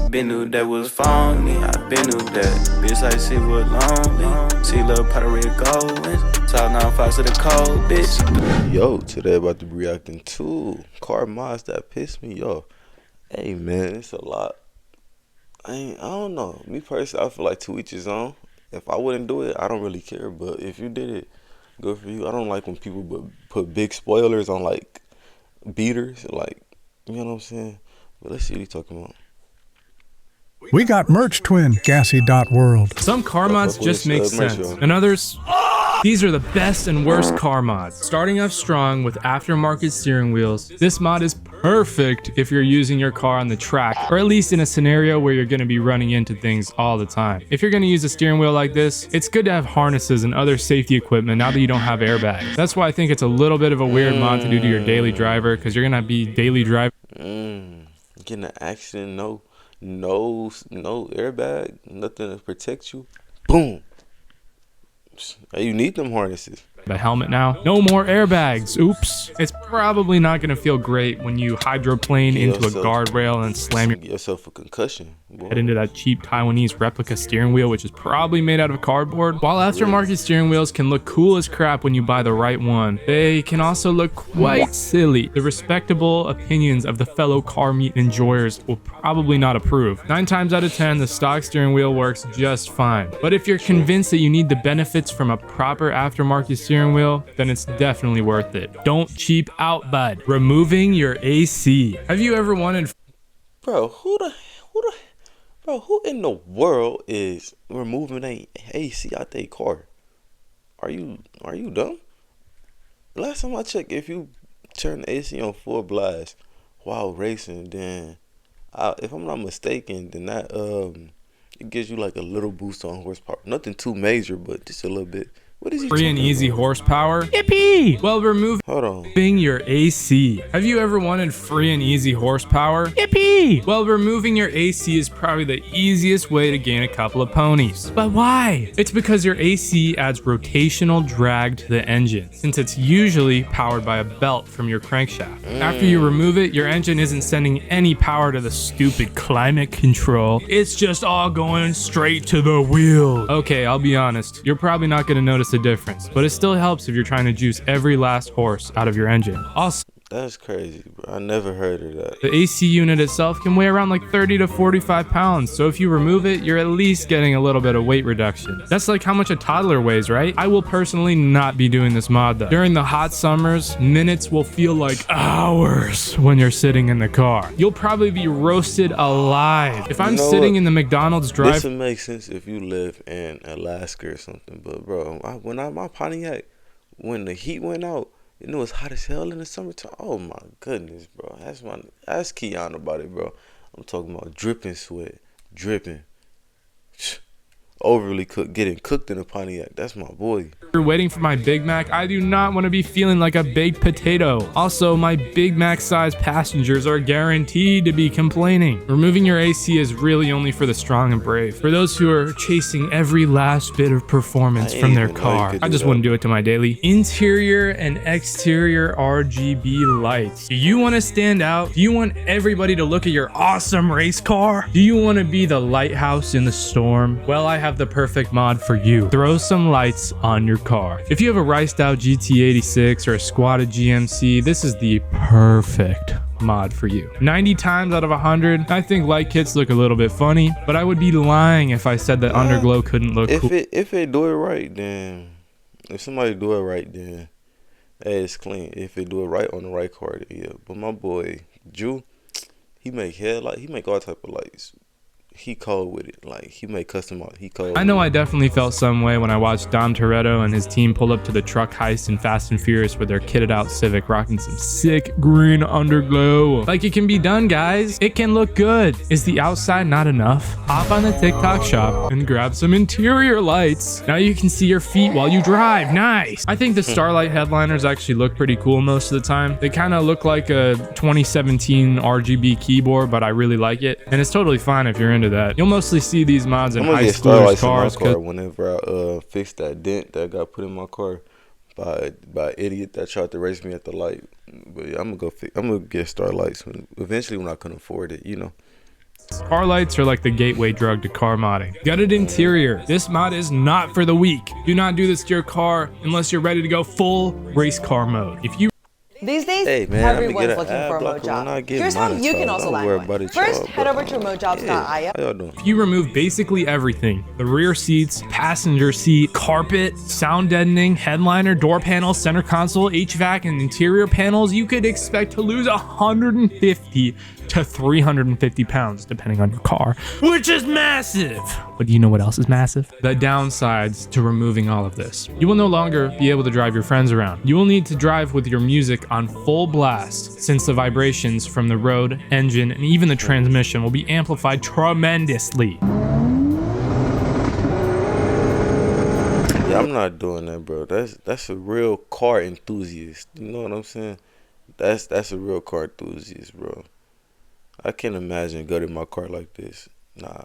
been knew that was phony, I been knew that. Bitch, I see what lonely. See little pot of red gold. Talk 9-5 to the cold, bitch. Yo, today about to be reacting to car mods that piss me off. Hey man, it's a lot. I don't know. Me personally, I feel like to each his own. If I wouldn't do it, I don't really care. But if you did it, good for you. I don't like when people put big spoilers on like beaters, like, you know what I'm saying? But let's see what he's talking about. We got merch twin, Gassy.world. Some car mods just make sense, and others, these are the best and worst car mods. Starting off strong with aftermarket steering wheels, this mod is perfect if you're using your car on the track, or at least in a scenario where you're going to be running into things all the time. If you're going to use a steering wheel like this, it's good to have harnesses and other safety equipment now that you don't have airbags. That's why I think it's a little bit of a weird mod to do to your daily driver, because you're going to be daily driving. Getting an accident, no airbag, nothing to protect you. Boom. You need them harnesses. The helmet now. No more airbags. Oops. It's probably not going to feel great when you hydroplane into a guardrail and slam yourself a concussion. Head into that cheap Taiwanese replica steering wheel, which is probably made out of cardboard. While aftermarket steering wheels can look cool as crap when you buy the right one, they can also look quite silly. The respectable opinions of the fellow car meat enjoyers will probably not approve. 9 times out of 10, the stock steering wheel works just fine. But if you're convinced that you need the benefits from a proper aftermarket steering wheel, then it's definitely worth it. Don't cheap out, bud. Removing your AC. Have you ever wanted... Bro, who in the world is removing a AC out their car? Are you dumb? Last time I checked, if you turn the AC on full blast while racing, then if I'm not mistaken, then that it gives you like a little boost on horsepower. Nothing too major, but just a little bit. What is he free and easy horsepower? Yippee! Well, hold on. Removing your AC. Have you ever wanted free and easy horsepower? Yippee! Well, removing your AC is probably the easiest way to gain a couple of ponies. But why? It's because your AC adds rotational drag to the engine, since it's usually powered by a belt from your crankshaft. After you remove it, your engine isn't sending any power to the stupid climate control. It's just all going straight to the wheel. Okay, I'll be honest. You're probably not going to notice the difference, but it still helps if you're trying to juice every last horse out of your engine. Also, that's crazy, bro. I never heard of that. The AC unit itself can weigh around like 30 to 45 pounds, so if you remove it, you're at least getting a little bit of weight reduction. That's like how much a toddler weighs, right? I will personally not be doing this mod though. During the hot summers, minutes will feel like hours when you're sitting in the car. You'll probably be roasted alive. If I'm sitting in the McDonald's drive... This would make sense if you live in Alaska or something, but bro, my Pontiac, when the heat went out, you know it's hot as hell in the summertime. Oh my goodness, bro. Ask Keon about it, bro. I'm talking about dripping sweat, dripping. Overly cooked, getting cooked in a Pontiac. That's my boy. You're waiting for my Big Mac. I do not want to be feeling like a baked potato. Also, my Big Mac sized passengers are guaranteed to be complaining. Removing your AC is really only for the strong and brave. For those who are chasing every last bit of performance from their car. I just wouldn't do it to my daily. Interior and exterior RGB lights. Do you want to stand out? Do you want everybody to look at your awesome race car? Do you want to be the lighthouse in the storm? Well, I have the perfect mod for you. Throw some lights on your car. If you have a riced out GT86 or a squatted GMC, this is the perfect mod for you. 90 times out of 100, I think light kits look a little bit funny, but I would be lying if I said that underglow couldn't look cool. If they do it right, then if somebody do it right, then hey, it's clean. If they do it right on the right car, then yeah. But my boy Jew, he make headlight, he make all type of lights. He cold with it. Like, he made custom art. He cold. I know I definitely felt some way when I watched Dom Toretto and his team pull up to the truck heist in Fast and Furious with their kitted out Civic rocking some sick green underglow. Like, it can be done, guys. It can look good. Is the outside not enough? Hop on the TikTok shop and grab some interior lights. Now you can see your feet while you drive. Nice. I think the Starlight headliners actually look pretty cool most of the time. They kind of look like a 2017 RGB keyboard, but I really like it. And it's totally fine if you're into that. You'll mostly see these mods in high schoolers' cars. Whenever I fixed that dent that got put in my car by an idiot that tried to race me at the light. But yeah, I'm gonna get Starlights eventually when I can afford it, you know. lights. Car lights are like the gateway drug to car modding. Gutted interior. This mod is not for the weak. Do not do this to your car unless you're ready to go full race car mode. If you These days, Hey, man, everyone's looking for a Mojab. Here's how you can also land one. First, head over to mojobs.io. How y'all doing? If you remove basically everything, the rear seats, passenger seat, carpet, sound deadening, headliner, door panels, center console, HVAC, and interior panels, you could expect to lose 150 to 350 pounds, depending on your car, which is massive. But do you know what else is massive? The downsides to removing all of this. You will no longer be able to drive your friends around. You will need to drive with your music on full blast, since the vibrations from the road, engine, and even the transmission will be amplified tremendously. Yeah, I'm not doing that, bro. That's a real car enthusiast. You know what I'm saying? That's a real car enthusiast, bro. I can't imagine gutting my car like this. Nah.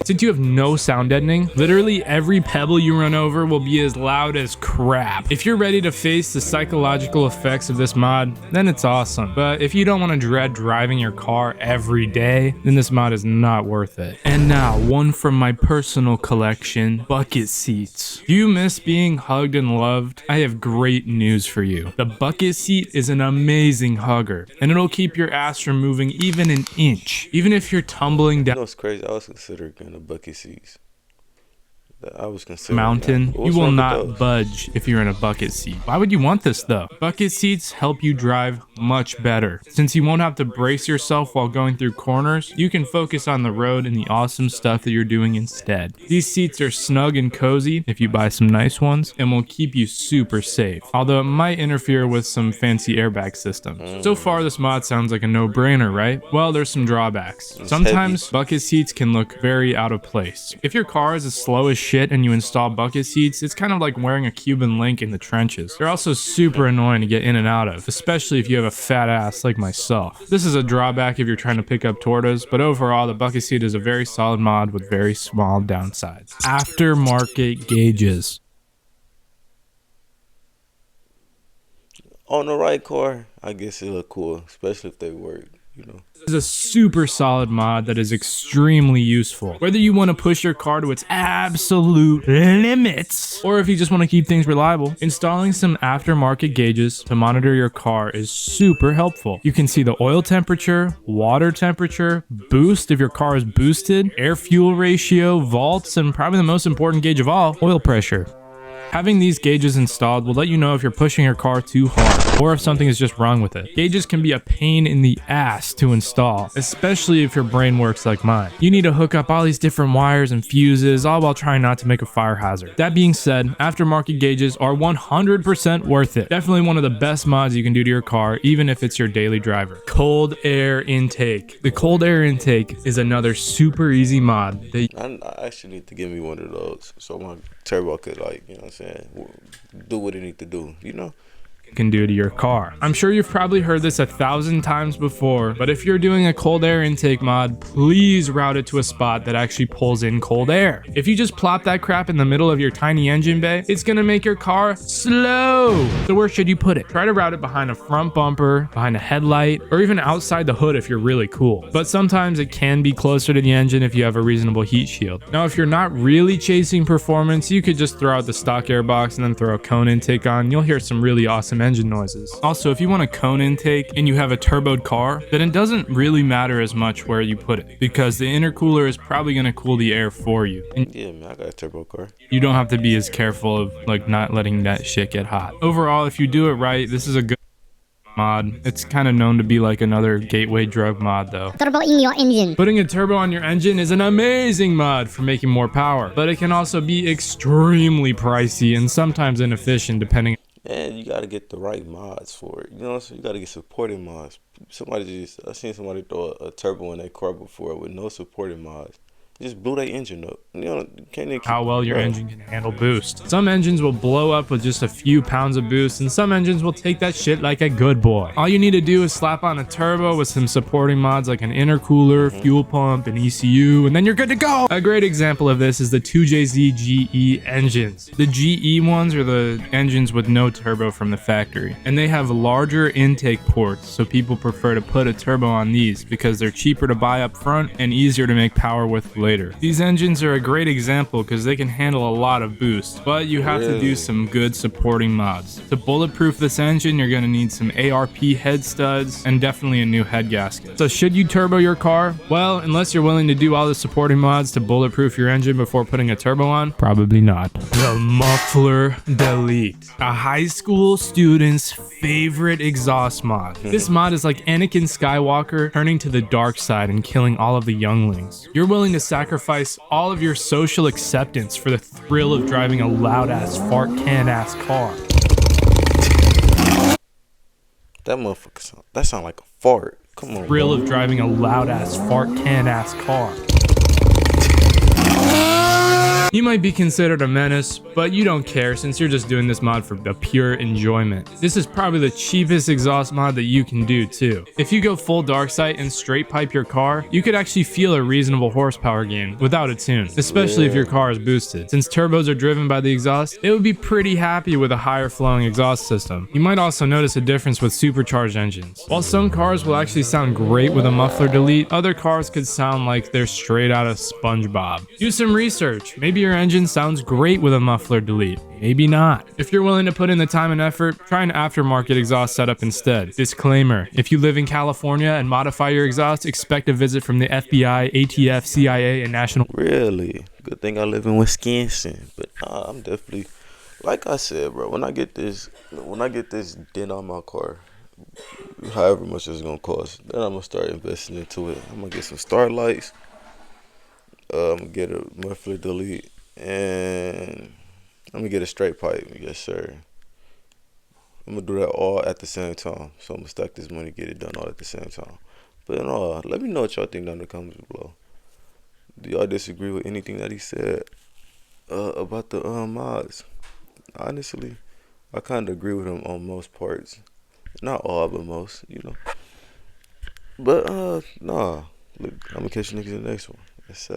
Since you have no sound deadening, literally every pebble you run over will be as loud as crap. If you're ready to face the psychological effects of this mod, then it's awesome. But if you don't want to dread driving your car every day, then this mod is not worth it. And now, one from my personal collection, bucket seats. Do you miss being hugged and loved? I have great news for you. The bucket seat is an amazing hugger, and it'll keep your ass from moving even an inch. Even if you're tumbling You down know what's crazy? I was considering getting a bucket seats. I was considering mountain, that. you What's will wrong with not those? budge if you're in a bucket seat. Why would you want this though? Bucket seats help you drive much better. Since you won't have to brace yourself while going through corners, you can focus on the road and the awesome stuff that you're doing instead. These seats are snug and cozy if you buy some nice ones, and will keep you super safe, although it might interfere with some fancy airbag systems. So far this mod sounds like a no-brainer, right? Well, there's some drawbacks. Sometimes heavy. bucket seats can look very out of place. If your car is as slow as shit and you install bucket seats, it's kind of like wearing a Cuban link in the trenches. They're also super annoying to get in and out of, especially if you have a fat ass like myself. This is a drawback if you're trying to pick up tortas, but overall the bucket seat is a very solid mod with very small downsides. Aftermarket gauges. On the right car, I guess it look cool, especially if they work, you know. This is a super solid mod that is extremely useful. Whether you want to push your car to its absolute limits, or if you just want to keep things reliable, installing some aftermarket gauges to monitor your car is super helpful. You can see the oil temperature, water temperature, boost if your car is boosted, air-fuel ratio, volts, and probably the most important gauge of all, oil pressure. Having these gauges installed will let you know if you're pushing your car too hard, or if something is just wrong with it. Gauges can be a pain in the ass to install, especially if your brain works like mine. You need to hook up all these different wires and fuses, all while trying not to make a fire hazard. That being said, aftermarket gauges are 100% worth it. Definitely one of the best mods you can do to your car, even if it's your daily driver. Cold air intake. The cold air intake is another super easy mod that I actually need to give me one of those so my turbo could, like, you know what I'm saying, do what it need to do, you know. can do to your car. I'm sure you've probably heard this 1,000 times before, but if you're doing a cold air intake mod, please route it to a spot that actually pulls in cold air. If you just plop that crap in the middle of your tiny engine bay, it's gonna make your car slow. So where should you put it? Try to route it behind a front bumper, behind a headlight, or even outside the hood if you're really cool. But sometimes it can be closer to the engine if you have a reasonable heat shield. Now, if you're not really chasing performance, you could just throw out the stock air box and then throw a cone intake on. You'll hear some really awesome engine noises. Also, if you want a cone intake and you have a turboed car, then it doesn't really matter as much where you put it, because the intercooler is probably going to cool the air for you. And Yeah, man, I got a turbo car. you don't have to be as careful of like not letting that shit get hot. Overall, if you do it right, this is a good mod. It's kind of known to be like another gateway drug mod though. Turbo in your engine. Putting a turbo on your engine is an amazing mod for making more power, but it can also be extremely pricey and sometimes inefficient depending. And you gotta get the right mods for it. You know what I'm saying? You gotta get supporting mods. I seen somebody throw a turbo in their car before with no supporting mods. just blew their engine up. You know, you can't even keep how well your engine can handle boost. Some engines will blow up with just a few pounds of boost, and some engines will take that shit like a good boy. All you need to do is slap on a turbo with some supporting mods like an intercooler, fuel pump, and ECU, and then you're good to go. A great example of this is the 2JZ GE engines. The GE ones are the engines with no turbo from the factory, and they have larger intake ports, so people prefer to put a turbo on these because they're cheaper to buy up front and easier to make power with later. These engines are a great example because they can handle a lot of boost, but you have to do some good supporting mods. To bulletproof this engine, you're going to need some ARP head studs and definitely a new head gasket. So should you turbo your car? Well, unless you're willing to do all the supporting mods to bulletproof your engine before putting a turbo on, probably not. The muffler delete, a high school student's favorite exhaust mod. This mod is like Anakin Skywalker turning to the dark side and killing all of the younglings. You're willing to sacrifice all of your social acceptance for the thrill of driving a loud ass fart can ass car. That motherfucker sound like a fart. Come on. Thrill of driving a loud ass fart can ass car. You might be considered a menace, but you don't care since you're just doing this mod for the pure enjoyment. This is probably the cheapest exhaust mod that you can do too. If you go full dark sight and straight pipe your car, you could actually feel a reasonable horsepower gain without a tune, especially if your car is boosted. Since turbos are driven by the exhaust, it would be pretty happy with a higher flowing exhaust system. You might also notice a difference with supercharged engines. While some cars will actually sound great with a muffler delete, other cars could sound like they're straight out of SpongeBob. Do some research. Maybe your engine sounds great with a muffler delete. Maybe not. If you're willing to put in the time and effort, try an aftermarket exhaust setup instead. Disclaimer: if you live in California and modify your exhaust, expect a visit from the FBI, ATF, CIA, and National. Really? Good thing I live in Wisconsin. But I'm definitely, like I said, bro, when I get this dent on my car, however much it's gonna cost, then I'm gonna start investing into it. I'm gonna get some start lights. I'm gonna get a muffler delete, and I'm gonna get a straight pipe. Yes, sir. I'm gonna do that all at the same time. So I'm gonna stack this money, get it done all at the same time. But let me know what y'all think down in the comments below. Do y'all disagree with anything that he said about the mods? Honestly, I kind of agree with him on most parts. Not all, but most, you know. But, nah. Look, I'm gonna catch you niggas in the next one. It's